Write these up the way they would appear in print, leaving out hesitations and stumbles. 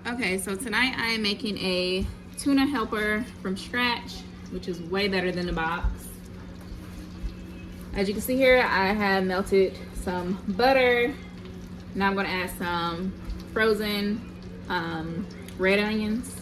Okay, so tonight I am making a tuna helper from scratch, which is way better than the box. As you can see here, I have melted some butter. Now I'm gonna add some frozen red onions.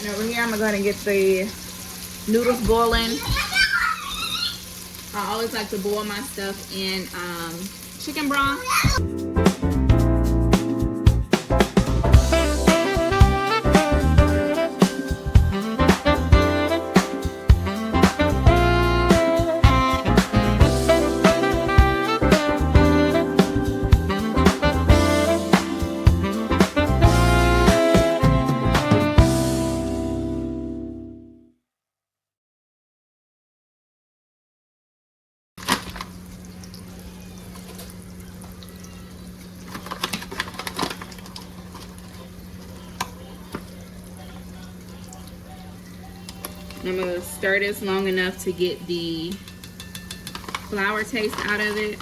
And over here, I'm gonna go ahead and get the noodles boiling. I always like to boil my stuff in chicken broth. I'm going to stir this long enough to get the flour taste out of it.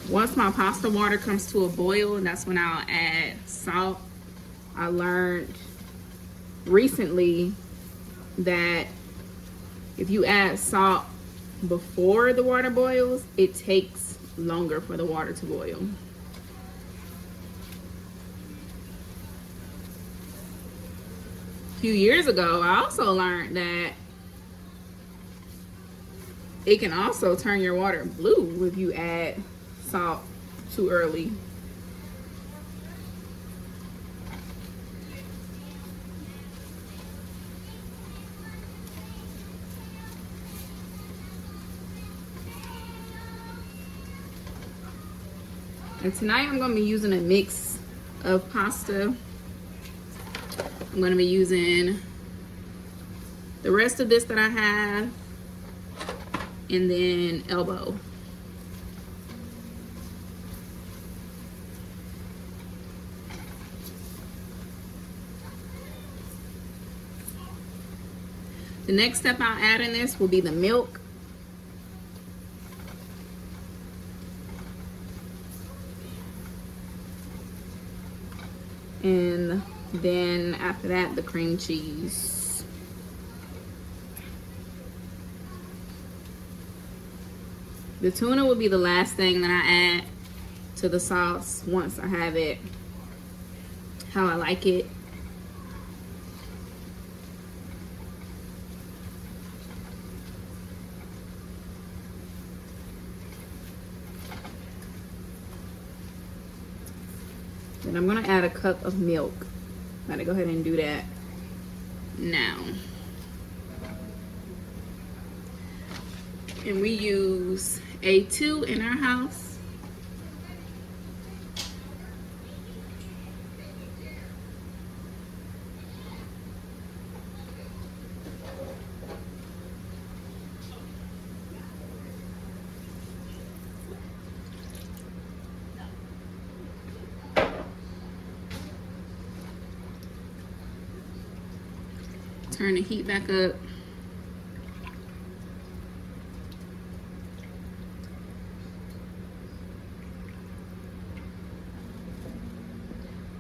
Once my pasta water comes to a boil, that's when I'll add salt. I learned recently that if you add salt before the water boils, it takes longer for the water to boil. A few years ago, I also learned that it can also turn your water blue if you add salt too early. And tonight I'm going to be using a mix of pasta. I'm going to be using the rest of this that I have, and then elbow. The next step I'll add in this will be the milk. And then after that, the cream cheese. The tuna will be the last thing that I add to the sauce once I have it how I like it. Then I'm gonna add a cup of milk. I'm gonna go ahead and do that now. And we use A2 in our house. Turn the heat back up.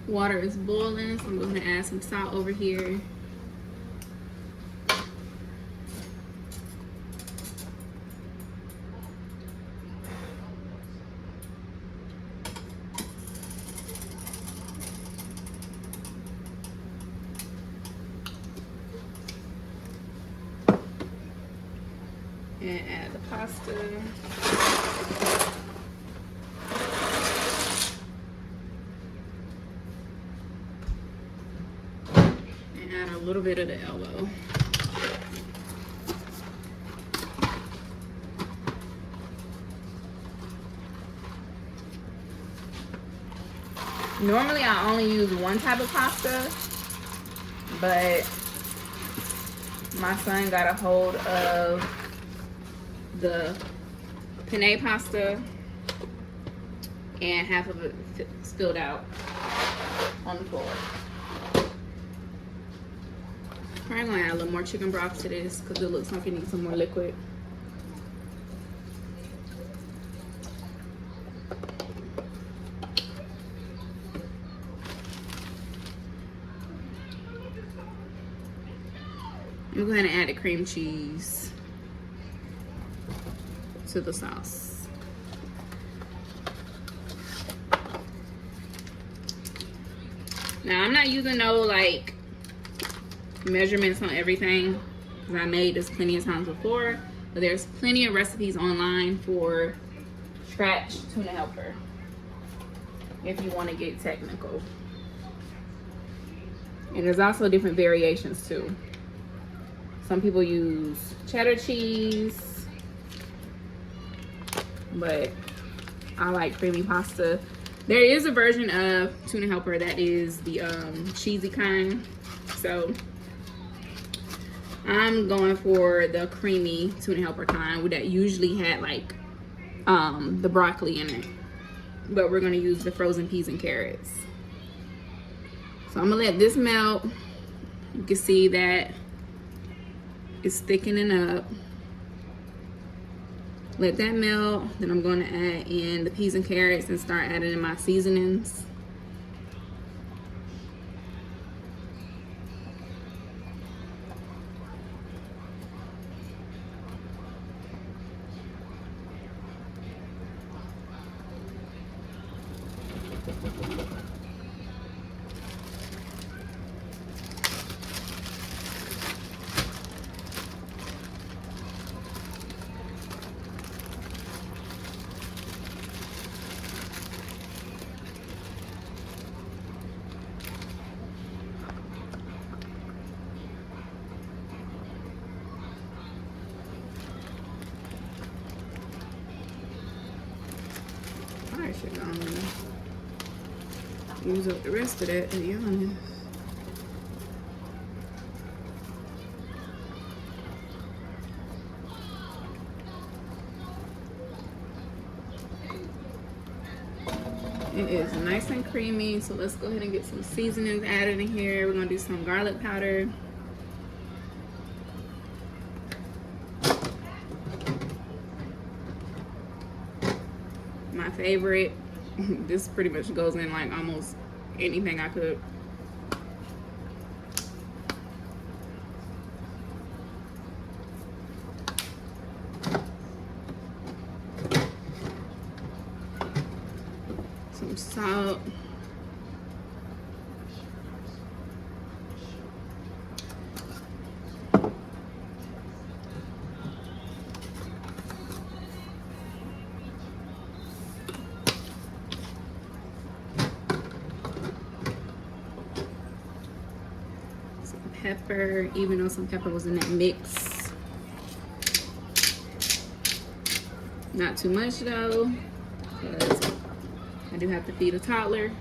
Water is boiling, so I'm going to add some salt over here. And add the pasta. And add a little bit of the elbow. Normally I only use one type of pasta, but my son got a hold of the penne pasta, and half of it spilled out on the floor. Probably gonna add a little more chicken broth to this because it looks like it needs some more liquid. I'm going to add the cream cheese to the sauce. Now I'm not using no like measurements on everything because I made this plenty of times before, but there's plenty of recipes online for scratch tuna helper if you want to get technical. And there's also different variations too. Some people use cheddar cheese, but I like creamy pasta. There is a version of tuna helper that is the cheesy kind. So I'm going for the creamy tuna helper kind that usually had like the broccoli in it. But we're gonna use the frozen peas and carrots. So I'm gonna let this melt. You can see that it's thickening up. Let that melt. Then I'm going to add in the peas and carrots and start adding in my seasonings. I should use up the rest of that, to be honest. It is nice and creamy, so let's go ahead and get some seasonings added in here. We're gonna do some garlic powder. My favorite. This pretty much goes in like almost anything I cook. Some salt. Pepper, even though some pepper was in that mix. Not too much though, because I do have to feed a toddler.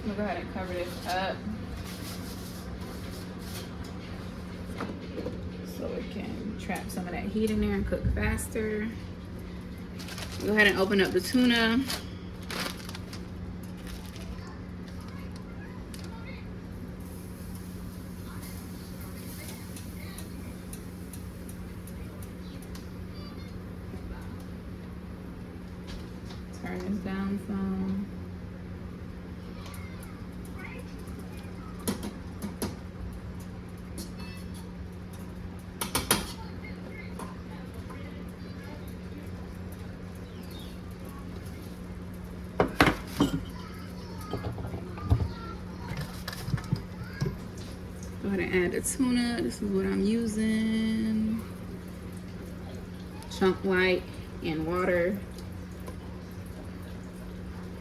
I'm gonna go ahead and cover this up so it can trap some of that heat in there and cook faster. Go ahead and open up the tuna. Turn this down some. ahead and add the tuna. This is what I'm using. Chunk white and water.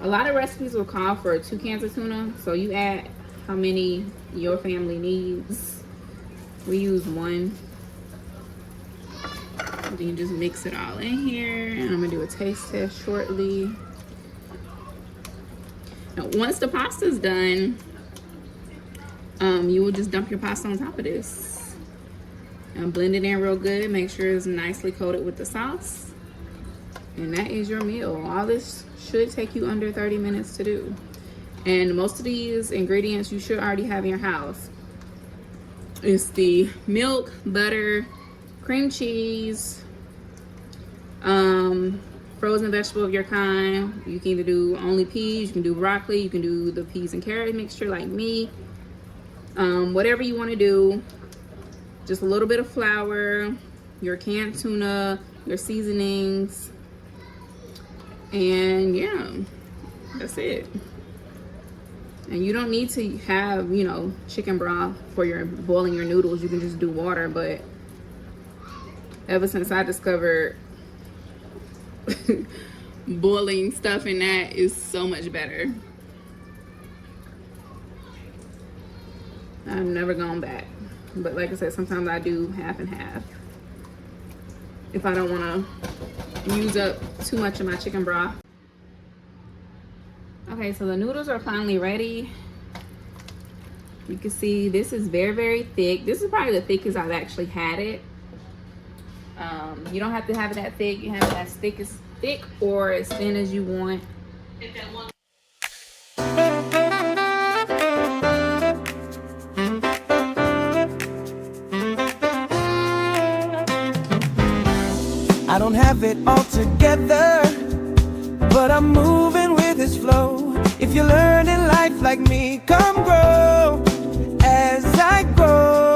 A lot of recipes will call for 2 cans of tuna, so you add how many your family needs. We use 1. Then you just mix it all in here, and I'm gonna do a taste test shortly. Now, once the pasta's done, you will just dump your pasta on top of this and blend it in real good. Make sure it's nicely coated with the sauce, and that is your meal. All this should take you under 30 minutes to do, and most of these ingredients you should already have in your house. It's the milk, butter, cream cheese, frozen vegetable of your kind. You can either do only peas, you can do broccoli, you can do the peas and carrot mixture like me. Whatever you want to do. Just a little bit of flour, your canned tuna, your seasonings, and yeah, that's it. And you don't need to have, you know, chicken broth for your boiling your noodles. You can just do water. But ever since I discovered boiling stuff in that is so much better, I've never gone back. But like I said, sometimes I do half and half if I don't want to use up too much of my chicken broth. Okay, so the noodles are finally ready. You can see this is very, very thick. This is probably the thickest I've actually had it. You don't have to have it that thick. You have it as thick or as thin as you want. I don't have it all together, but I'm moving with this flow. If you're learning life like me, come grow as I grow.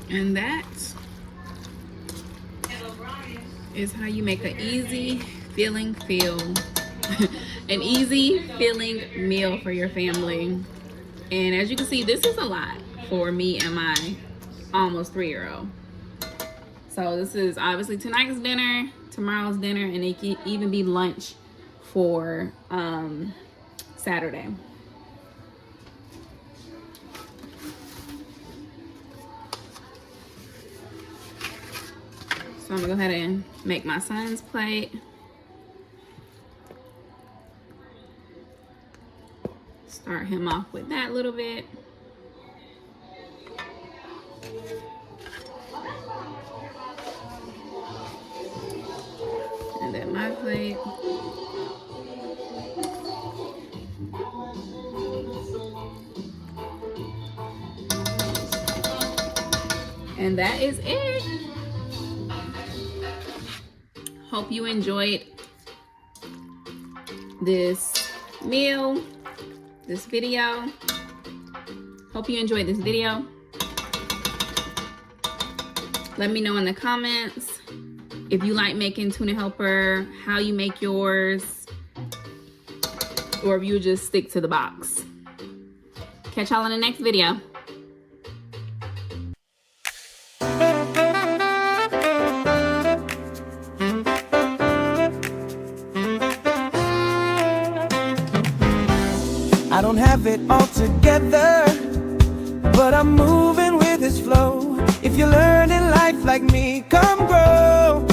And that is how you make an easy feeling an easy feeling meal for your family. And as you can see, this is a lot for me and my almost 3-year-old. So this is obviously tonight's dinner, tomorrow's dinner, and it can even be lunch for Saturday. So I'm gonna go ahead and make my son's plate. Start him off with that little bit. And then my plate. And that is it. Hope you enjoyed this meal, this video. Hope you enjoyed this video. Let me know in the comments if you like making tuna helper, how you make yours, or if you just stick to the box. Catch y'all in the next video. I don't have it all together, but I'm moving with this flow. If you're learning life like me, come grow